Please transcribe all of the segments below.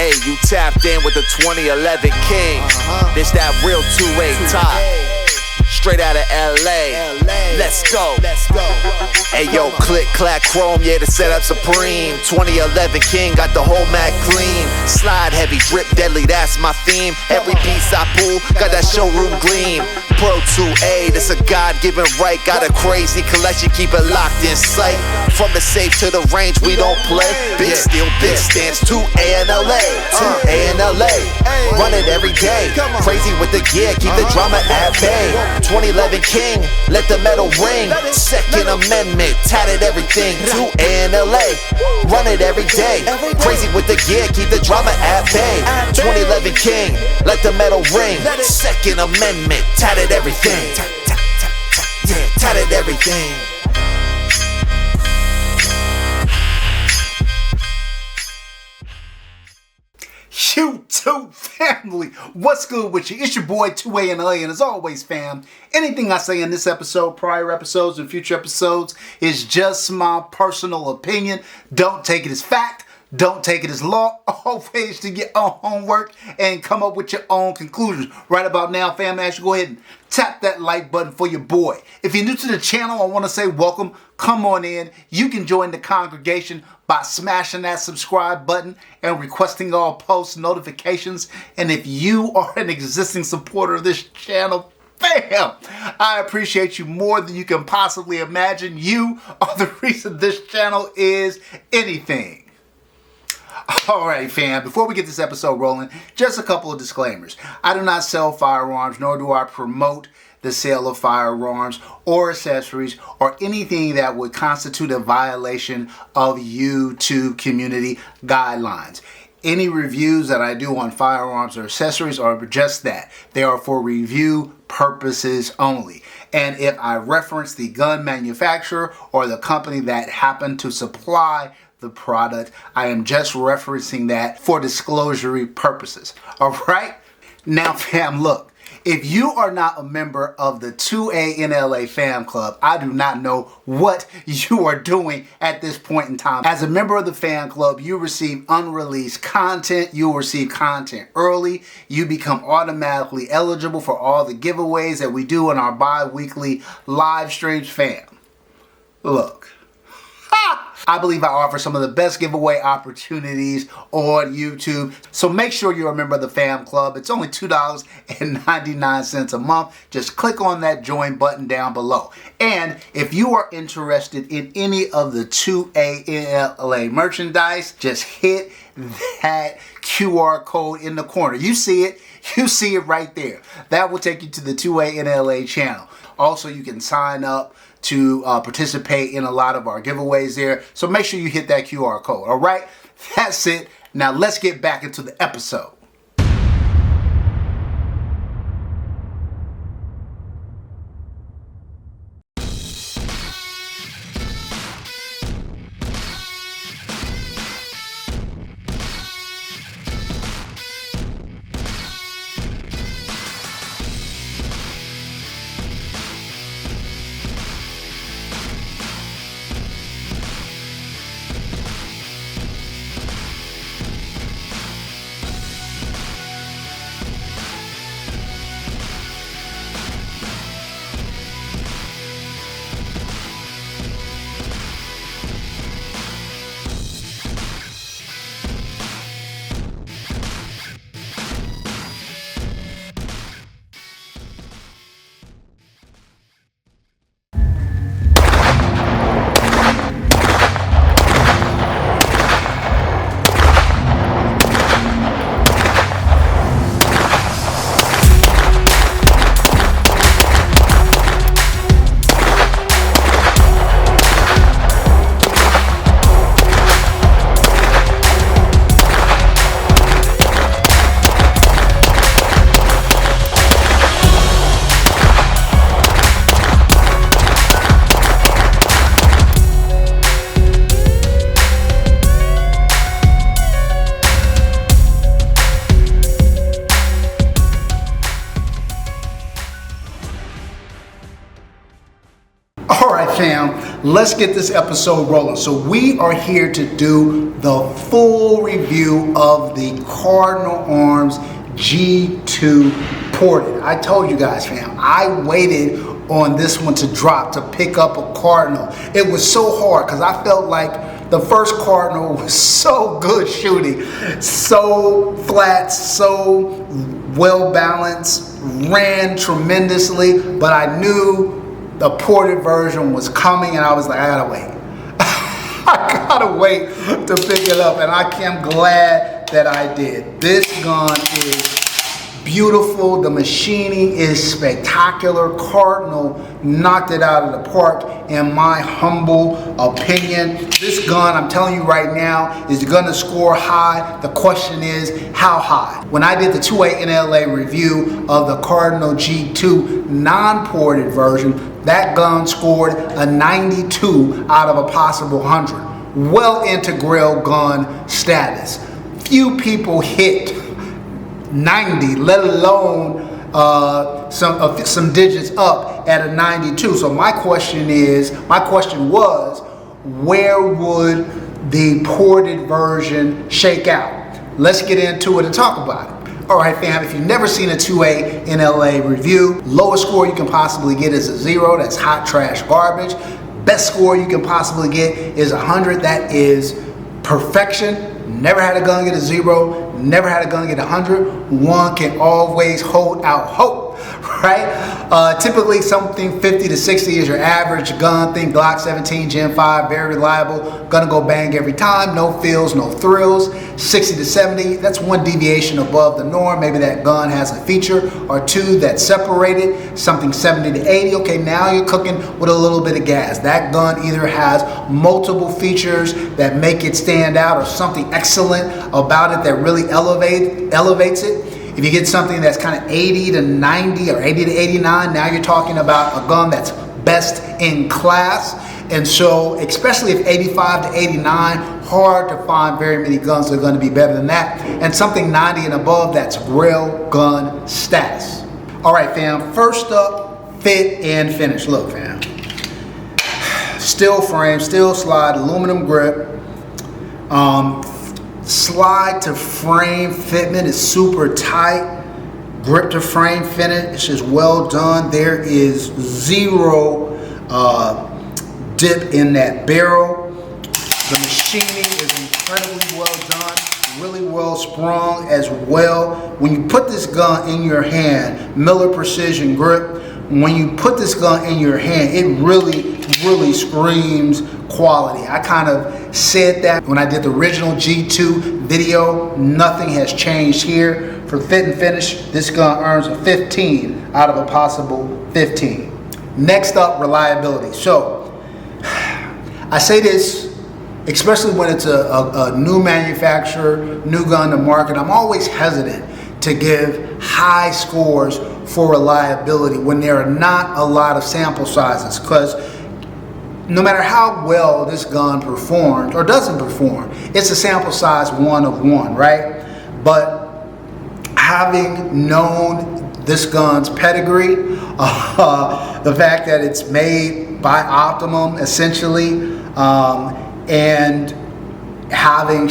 Hey, you tapped in with the 2011 King. This that real 2A top. Straight out of LA. Let's go. Hey yo, click, clack, chrome, yeah, the setup supreme. 2011 King got the whole Mac clean. Slide heavy, drip deadly, that's my theme. Every piece I pull got that showroom gleam. Pro 2A, this a God-given right. Got a crazy collection, keep it locked in sight. From the safe to the range, we don't play. Big steel, big stance, 2A and LA. 2A and LA, run it every day. Crazy with the gear, keep the drama at bay. 2011 King, let the metal ring. Second Amendment, tatted everything. 2A and LA, run it every day. Crazy with the gear, keep the drama at bay. 2011 King, let the metal ring. Second Amendment, tatted everything. Yeah, tatted everything. YouTube family, what's good with you? It's your boy 2A and LA, and as always, fam, anything I say in this episode, prior episodes, and future episodes is just my personal opinion. Don't take it as fact. Don't take it as law. Always do your own homework and come up with your own conclusions. Right about now, fam, I should go ahead and tap that like button for your boy. If you're new to the channel, I want to say welcome. Come on in. You can join the congregation by smashing that subscribe button and requesting all post notifications. And if you are an existing supporter of this channel, bam! I appreciate you more than you can possibly imagine. You are the reason this channel is anything. Alright, fam, before we get this episode rolling, just a couple of disclaimers. I do not sell firearms, nor do I promote the sale of firearms or accessories or anything that would constitute a violation of YouTube community guidelines. Any reviews that I do on firearms or accessories are just that. They are for review purposes only. And if I reference the gun manufacturer or the company that happened to supply the product, I am just referencing that for disclosure purposes. All right? Now, fam, look. If you are not a member of the 2A in LA fam club, I do not know what you are doing at this point in time. As a member of the fan club, you receive unreleased content. You'll receive content early. You become automatically eligible for all the giveaways that we do in our bi-weekly live streams, fam. Look. I believe I offer some of the best giveaway opportunities on YouTube. So make sure you're a member of the fam club. It's only $2.99 a month. Just click on that join button down below. And if you are interested in any of the 2A in LA merchandise, just hit that QR code in the corner. You see it. You see it right there. That will take you to the 2A in LA channel. Also, you can sign up to participate in a lot of our giveaways there. So make sure you hit that QR code. All right, that's it. Now let's get back into the episode. Fam, let's get this episode rolling. So we are here to do the full review of the Cardinal Arms G2 Ported. I told you guys, fam, I waited on this one to drop to pick up a Cardinal. It was so hard because I felt like the first Cardinal was so good shooting, so flat, so well balanced, ran tremendously, but I knew the ported version was coming and I was like, I gotta wait. I gotta wait to pick it up, and I am glad that I did. This gun is beautiful. The machining is spectacular. Cardinal knocked it out of the park in my humble opinion. This gun, I'm telling you right now, is gonna score high. The question is, how high? When I did the 2A NLA review of the Cardinal G2 non-ported version, that gun scored a 92 out of a possible 100. Well into grill gun status. Few people hit 90, let alone some digits up at a 92. So my question was, where would the ported version shake out? Let's get into it and talk about it. All right, fam, if you've never seen a 2A NLA review, lowest score you can possibly get is a 0. That's hot trash garbage. Best score you can possibly get is 100. That is perfection. Never had a gun get a 0, never had a gun get 100. One can always hold out hope, right? Typically something 50 to 60 is your average gun. Think Glock 17 Gen 5, very reliable. Gonna go bang every time, no feels, no thrills. 60 to 70, that's one deviation above the norm. Maybe that gun has a feature or two that's separated. Something 70 to 80, okay, now you're cooking with a little bit of gas. That gun either has multiple features that make it stand out or something excellent about it that really elevates it. If you get something that's kind of 80 to 90 or 80 to 89, now you're talking about a gun that's best in class. And so, especially if 85 to 89, hard to find very many guns that are going to be better than that. And something 90 and above, that's real gun status. All right, fam, first up, fit and finish. Look, fam, steel frame, steel slide, aluminum grip. Slide to frame fitment is super tight. Grip to frame finish is well done. There is zero dip in that barrel. The machining is incredibly well done, really well sprung as well. When you put this gun in your hand, Miller Precision Grip, when you put this gun in your hand, it really screams quality. I kind of said that when I did the original G2 video. Nothing has changed here. For fit and finish, this gun earns a 15 out of a possible 15. Next up, reliability. So I say this, especially when it's a new manufacturer, new gun to market, I'm always hesitant to give high scores for reliability when there are not a lot of sample sizes, because no matter how well this gun performs or doesn't perform, it's a sample size 1 of 1, right? But having known this gun's pedigree, the fact that it's made by Optimum essentially, and having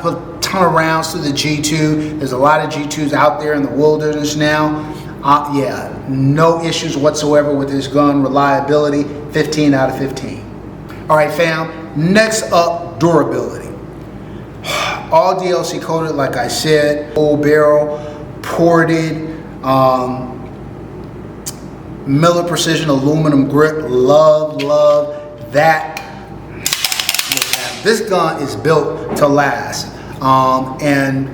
put a ton of rounds through the G2, there's a lot of G2s out there in the wilderness now. Yeah, no issues whatsoever with this gun. Reliability, 15 out of 15. All right, fam, next up, durability. All DLC coated, like I said, full barrel, ported, Miller Precision aluminum grip. Love that. This gun is built to last, and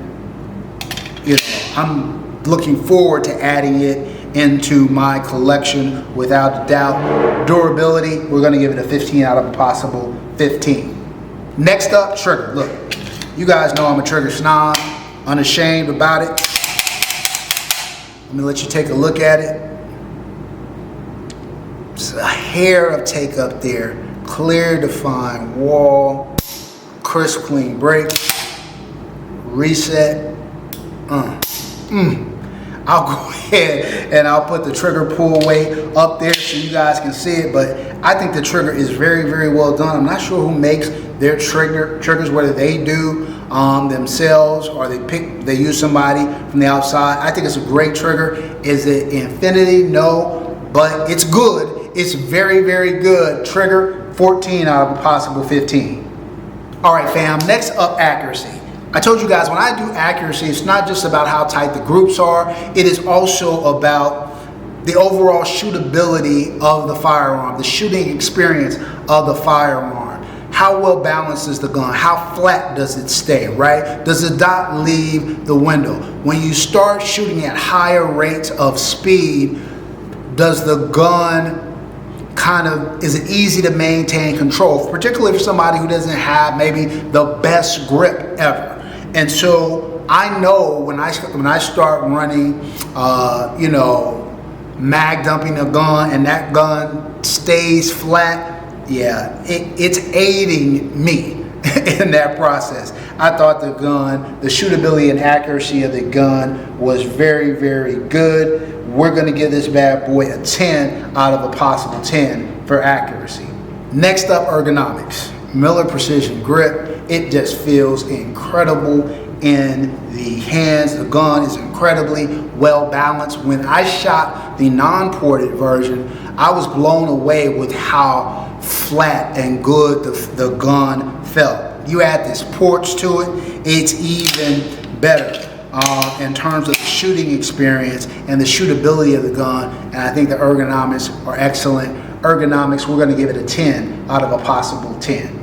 you know, I'm looking forward to adding it into my collection without a doubt. Durability, we're going to give it a 15 out of a possible 15. Next up, trigger. Look, you guys know I'm a trigger snob, unashamed about it. Let me let you take a look at it. It's a hair of take up there. Clear, defined wall, crisp, clean break, reset. I'll go ahead and I'll put the trigger pull weight up there so you guys can see it. But I think the trigger is very, very well done. I'm not sure who makes their triggers, whether they do themselves or they use somebody from the outside. I think it's a great trigger. Is it infinity? No, but it's good. It's very, very good. Trigger 14 out of a possible 15. All right, fam, next up, accuracy. I told you guys when I do accuracy, it's not just about how tight the groups are, it is also about the overall shootability of the firearm, the shooting experience of the firearm. How well balanced is the gun? How flat does it stay, right? Does the dot leave the window? When you start shooting at higher rates of speed, does the gun is it easy to maintain control, particularly for somebody who doesn't have maybe the best grip ever? And so I know when I start running, mag dumping a gun and that gun stays flat, yeah, it's aiding me in that process. I thought the shootability and accuracy of the gun was very, very good. We're going to give this bad boy a 10 out of a possible 10 for accuracy. Next up, ergonomics. Miller Precision Grip. It just feels incredible in the hands. The gun is incredibly well balanced. When I shot the non-ported version, I was blown away with how flat and good the gun felt. You add this ports to it, it's even better in terms of the shooting experience and the shootability of the gun. And I think the ergonomics are excellent. Ergonomics, we're going to give it a 10 out of a possible 10.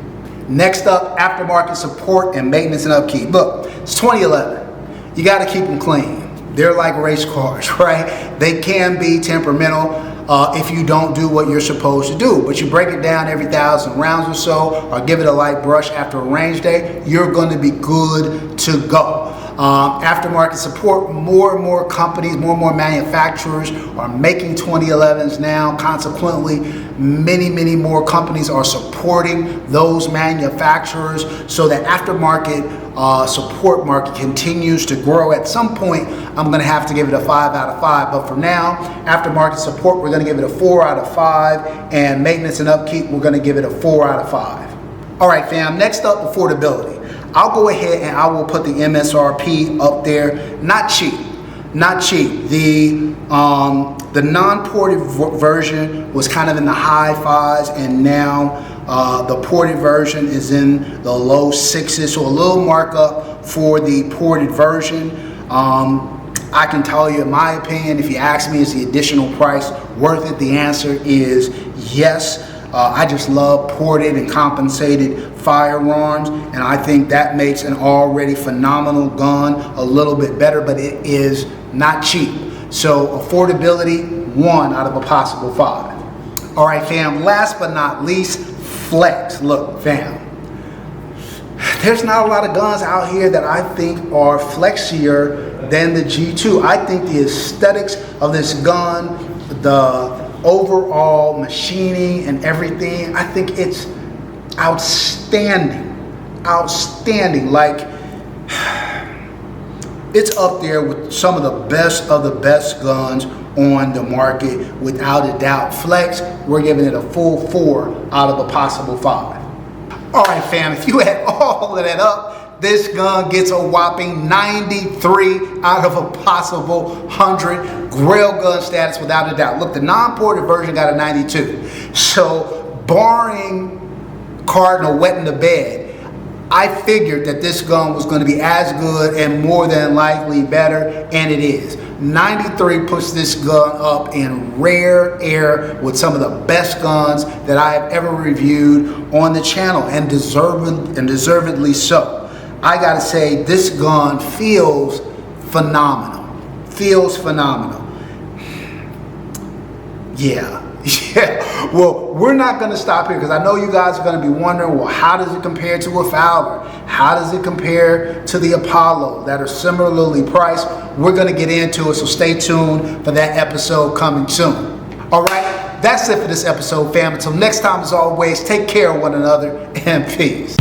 Next up, aftermarket support and maintenance and upkeep. Look, it's 2011. You got to keep them clean. They're like race cars, right? They can be temperamental if you don't do what you're supposed to do. But you break it down every 1,000 rounds or so, or give it a light brush after a range day, you're going to be good to go. Aftermarket support, more and more companies, more and more manufacturers are making 2011s now. Consequently, many more companies are supporting those manufacturers, so that aftermarket support market continues to grow. At some point, I'm going to have to give it a 5 out of 5, but for now, aftermarket support, we're going to give it a 4 out of 5, and maintenance and upkeep, we're going to give it a 4 out of 5. All right, fam, next up, affordability. I'll go ahead and I will put the MSRP up there. Not cheap, not cheap. The non-ported version was kind of in the high 5s, and now the ported version is in the low 6s, so a little markup for the ported version. I can tell you, in my opinion, if you ask me, is the additional price worth it? The answer is yes. I just love ported and compensated firearms, and I think that makes an already phenomenal gun a little bit better, but it is not cheap. So affordability, 1 out of a possible 5. All right, fam, last but not least, flex. Look, fam, there's not a lot of guns out here that I think are flexier than the G2. I think the aesthetics of this gun, the overall machining and everything, I think it's outstanding. Like, it's up there with some of the best guns on the market, without a doubt. Flex, we're giving it a full 4 out of a possible 5. All right, fam, if you add all of that up, this gun gets a whopping 93 out of a possible 100. Grail gun status, without a doubt. Look, the non-ported version got a 92. So, barring Cardinal wetting the bed, I figured that this gun was going to be as good and more than likely better, and it is. 93 puts this gun up in rare air with some of the best guns that I have ever reviewed on the channel, and deservedly so. I gotta say, this gun feels phenomenal. Feels phenomenal. Yeah. Well, we're not going to stop here, because I know you guys are going to be wondering, well, how does it compare to a Fowler? How does it compare to the Apollo that are similarly priced? We're going to get into it, so stay tuned for that episode coming soon. All right, that's it for this episode, fam. Until next time, as always, take care of one another, and peace.